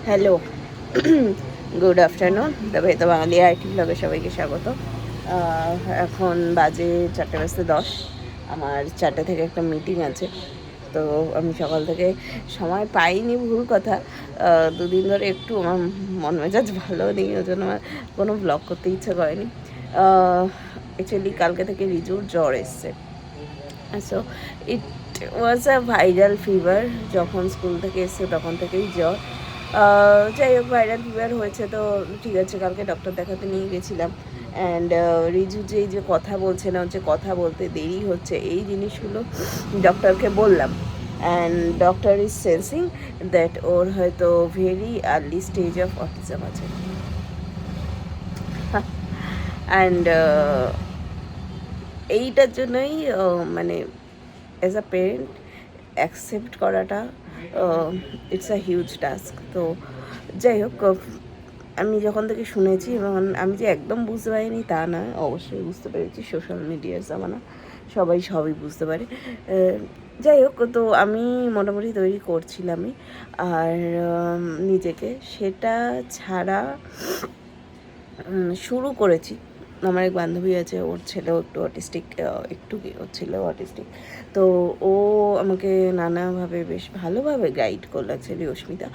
Hello, good afternoon. তবে তো বাঙালি IT ব্লগে সবাইকে স্বাগত। এখন বাজে 4:10। আমার 4টে থেকে একটা মিটিং আছে, তো আমি সকাল থেকে সময় পাইনি, ভুল কথা। দুদিন ধরে একটু আমার মন মেজাজ ভালো নেই, ওই জন্য আমার কোনো ব্লগ করতে ইচ্ছে করেনি। অ্যাকচুয়ালি কালকে থেকে রিজুর জ্বর এসছে। So it was a viral fever. যখন স্কুল থেকে এসছে তখন থেকেই জ্বর। যাই হোক, ভাইরাল ফিভার হয়েছে তো ঠিক আছে, কালকে ডক্টর দেখাতে নিয়ে গেছিলাম। অ্যান্ড রিজু যে কথা বলছে না, হচ্ছে কথা বলতে দেরি হচ্ছে, এই জিনিসগুলো ডক্টরকে বললাম। And doctor is sensing that ওর হয়তো very early stage of autism আছে। অ্যান্ড এইটার জন্যই মানে অ্যাজ আ পেরেন্ট অ্যাকসেপ্ট করাটা ইটস আ হিউজ টাস্ক। তো যাই হোক, আমি যখন থেকে শুনেছি, এবং আমি যে একদম বুঝতে পারিনি তা না, অবশ্যই বুঝতে পেরেছি। সোশ্যাল মিডিয়ার জামানা, সবাই সবই বুঝতে পারে। যাই হোক, তো আমি মোটামুটি তৈরি করছিলামই। আর নিজেকে সেটা ছাড়া শুরু করেছি। আমার এক বান্ধবী আছে, ওর ছেলেও একটু অটিস্টিক, একটু কি, ওর ছেলেও অটিস্টিক। তো ও আমাকে নানাভাবে বেশ ভালোভাবে গাইড করলো, অ্যাকচুয়ালি অস্মিতা।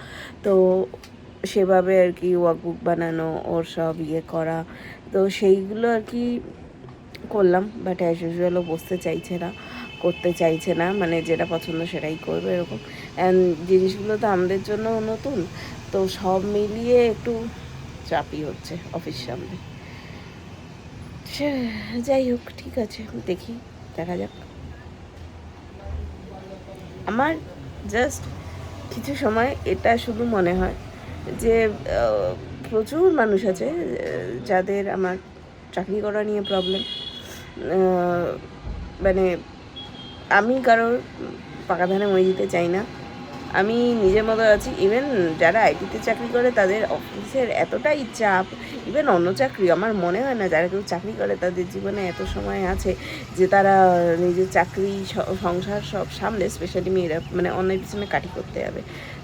তো সেভাবে আর কি ওয়ার্কবুক বানানো, ওর সব ইয়ে করা, তো সেইগুলো আর কি করলাম। বাট অ্যাজ ইউজুয়াল ও বসতে চাইছে না, করতে চাইছে না, মানে যেটা পছন্দ সেটাই করবে এরকম। অ্যান্ড জিনিসগুলো তো আমাদের জন্য নতুন, তো সব মিলিয়ে একটু চাপই হচ্ছে অফিস সামনে। যাই হোক, ঠিক আছে, দেখি, দেখা যাক। আমার জাস্ট কিছু সময় এটা শুধু মনে হয় যে প্রচুর মানুষ আছে যাদের আমার চাকরি করা নিয়ে প্রবলেম। মানে আমি কারোর পাকা ধানে মই দিতে চাই না, আমি নিজের মতো আছি। ইভেন যারা আইটিতে চাকরি করে তাদের অফিসের এতটাই চাপ, ইভেন অন্য চাকরি, আমার মনে হয় না যারা কেউ চাকরি করে তাদের জীবনে এত সময় আছে যে তারা নিজের চাকরি সংসার সব সামলে, স্পেশালি মেয়েরা, মানে অন্যের পিছনে কাঠি করতে যাবে।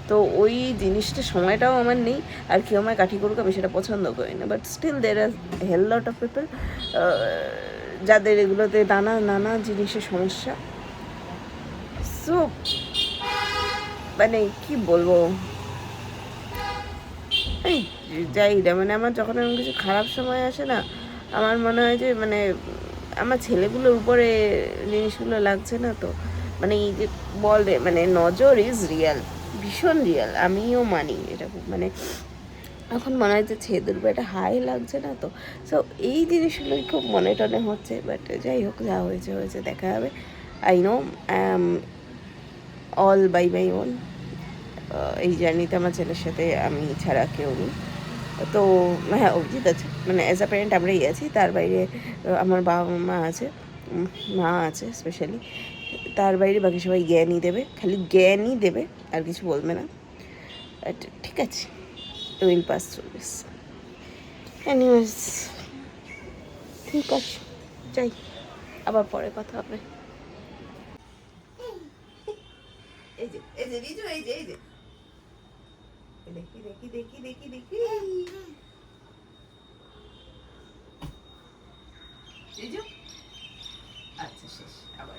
তো ওই জিনিসটা, সময়টাও আমার নেই। আর কেউ আমায় কাঠি করুক, আমি সেটা পছন্দ করি না। But still there are hell lot of people যাদের এগুলোতে নানা নানা জিনিসের সমস্যা। সো মানে কি বলবো, এই যাই না, মানে আমার যখন এরকম কিছু খারাপ সময় আসে না, আমার মনে হয় যে মানে আমার ছেলেগুলোর উপরে জিনিসগুলো লাগছে না। তো মানে এই যে বলে, মানে নজর ইজ রিয়াল, ভীষণ রিয়াল, আমিও মানি এটা খুব। মানে এখন মনে হয় যে ছেলেদের উপরে একটা হাই লাগছে না। তো সো এই জিনিসগুলোই খুব মনে টনে হচ্ছে। বাট যাই হোক, যা হয়েছে হয়েছে, দেখা হবে। I know I am all by my own. এই জার্নিতে আমার ছেলের সাথে আমি ছাড়া কেউ নেই। তো হ্যাঁ, অভিজিৎ আছে, মানে অ্যাজ আ প্যারেন্ট আমরাই আছি, তার বাইরে আমার বাবা মা আছে, মা আছে স্পেশালি। তার বাইরে বাকি সবাই জ্ঞানই দেবে, খালি জ্ঞানই দেবে, আর কিছু বলবে না। বাট ঠিক আছে, will pass through this. Anyways, ঠিক আছে, যাই, আবার পরে কথা হবে। এই যে এই যে রিজু, এই যে এই যে দেখি দেখি দেখি দেখি দেখি রিজু, আচ্ছা শেষ, আবার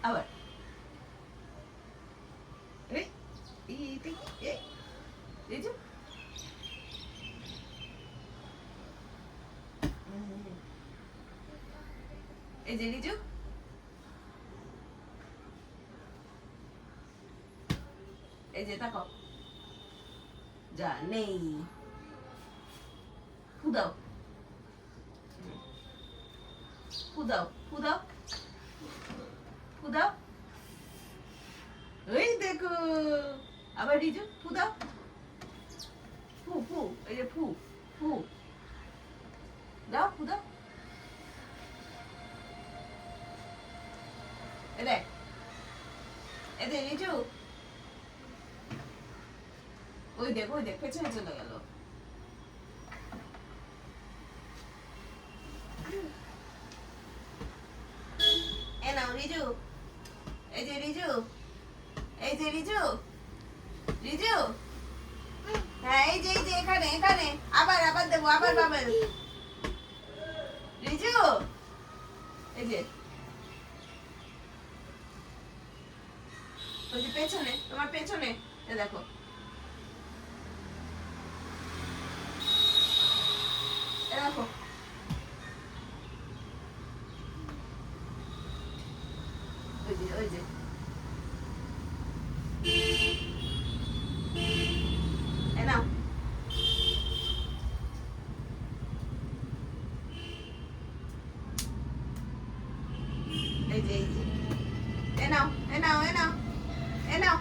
আবার এই দেখি, এই রিজু, এই যে রিজু, এই যে তাকাও, যা নেই, ফুদাও ফুদাও ফুদাও ফুদাও, ওই দেখো, আবার রিজু ফুদাও, ফু ফু, এই যে ফু ফু দাও, ফুদাও, এ দেখ, এ দে রিজু, ওই দেখ ওই দেখ, পেছনে চলে গেল। রিজু, এই যে রিজু, এই যে রিজু, রিজু, হ্যাঁ এই যে এখানে এখানে আবার আবার দেবো, আবার পাবেন রিজু, এই যে ওই যে পেছনে, তোমার পেছনে দেখো, দেখো ওই যে ওই যে নাও, এই যে নাও, নাও, নাও, নাও,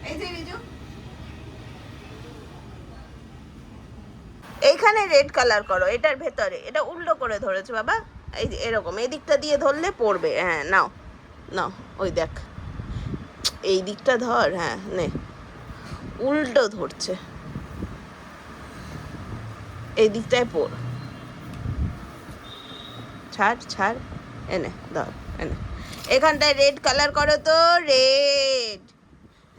এই যে রিজু, এইখানে রেড কালার করো, এটার ভেতরে, এটা উল্টো করে ধরেছো বাবা, এই যে এরকম এই দিকটা দিয়ে ধরলে পড়বে, হ্যাঁ নাও নাও, ওই দেখ এই দিকটা ধর, হ্যাঁ নে, উল্টো ধরছে, এই দিকটায় পড়, ছাড় ছাড়, এনে ধর, এনে এখানটায় রেড কালার করো তো, রেড,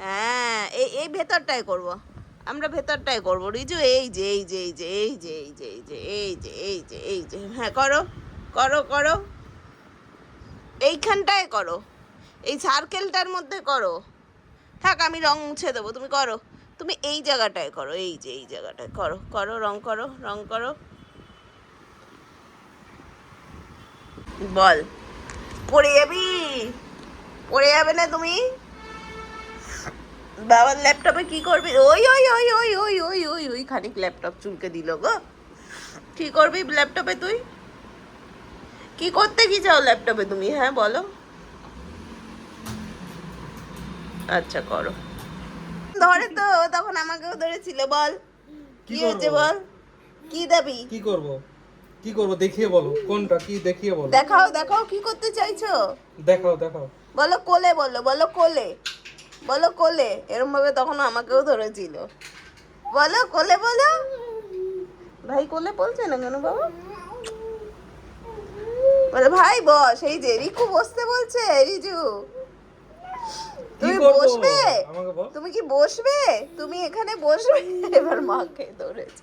হ্যাঁ এই ভেতরটায় করব, আমরা ভেতরটায় করবো রিজু, এই যে এই যে এই যে এই যে এই যে এই যে এই যে এই যে এই যে, হ্যাঁ করো করো করো, এইখানটায় করো, এই সার্কেলটার মধ্যে করো, থাক আমি রং মুছে দেবো, তুমি করো, তুমি এই জায়গাটায় করো, এই যে এই জায়গাটায় করো, করো রং করো, রং করো, বল পড়ে যাবি, পড়ে যাবে না তুমি, বাবার ল্যাপটপে কি করবি, ওই ওই ওই ওই ওই ওই ওই ওই খানিক ল্যাপটপ চুলকে দিল গো, কি করবি ল্যাপটপে তুই, কি করতে কি চাও ল্যাপটপে তুমি, হ্যাঁ বলো, আচ্ছা করো, ধরে তো তখন আমাকেও ধরেছিল, বল কি হয়েছে বল, কি দাবি, কি করব, কি করব দেখিয়ে বলো, কোনটা কি দেখিয়ে বলো, দেখাও দেখাও কি করতে চাইছো, দেখাও দেখাও, বলো কোলে, বলো বলো কোলে, বলো কোলে, এরম ভাবে তখন আমাকেও ধরেছিল, বলো কোলে, বলো ভাই কোলে বলছে না কেন বাবা, বলে ভাই বস, এই যে রিকু বসতে বলছে, রিজু তুমি বসবে, আমাকে বল, তুমি কি বসবে, তুমি এখানে বসবে, এবার মাকে ধরেছে,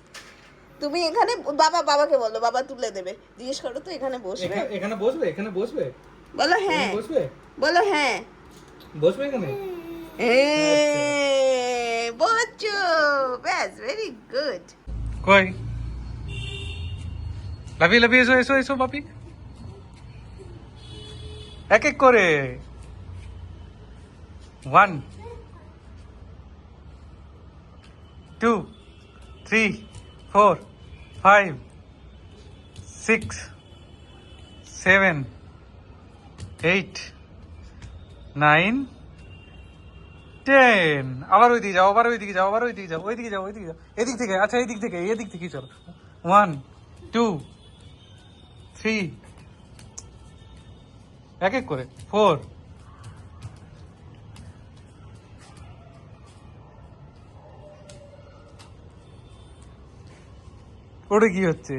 তুমি এখানে, বাবাকে বলো, বাবা তুলে দেবে, জিজ্ঞেস করো তো এখানে বসবে, এখানে বসবে, এখানে বসবে, বলো হ্যাঁ, বসবে, বলো হ্যাঁ, বসবে এখানে, বচ্চু, ব্যাস ভেরি গুড, কই লাভি লাভি, এসো এসো এসো বাপি, এক এক করে, 1 2 3 4 5 6 7 8 9 10, আবার ওই দিকে যাও, আবার ওই দিকে যাও, আবার ওই দিকে যাও, ওইদিকে যাও, ওইদিকে যাও, এদিক থেকে, আচ্ছা এদিক থেকে চলো, 1 2 3, এক এক করে, 4, ওটা কি হচ্ছে?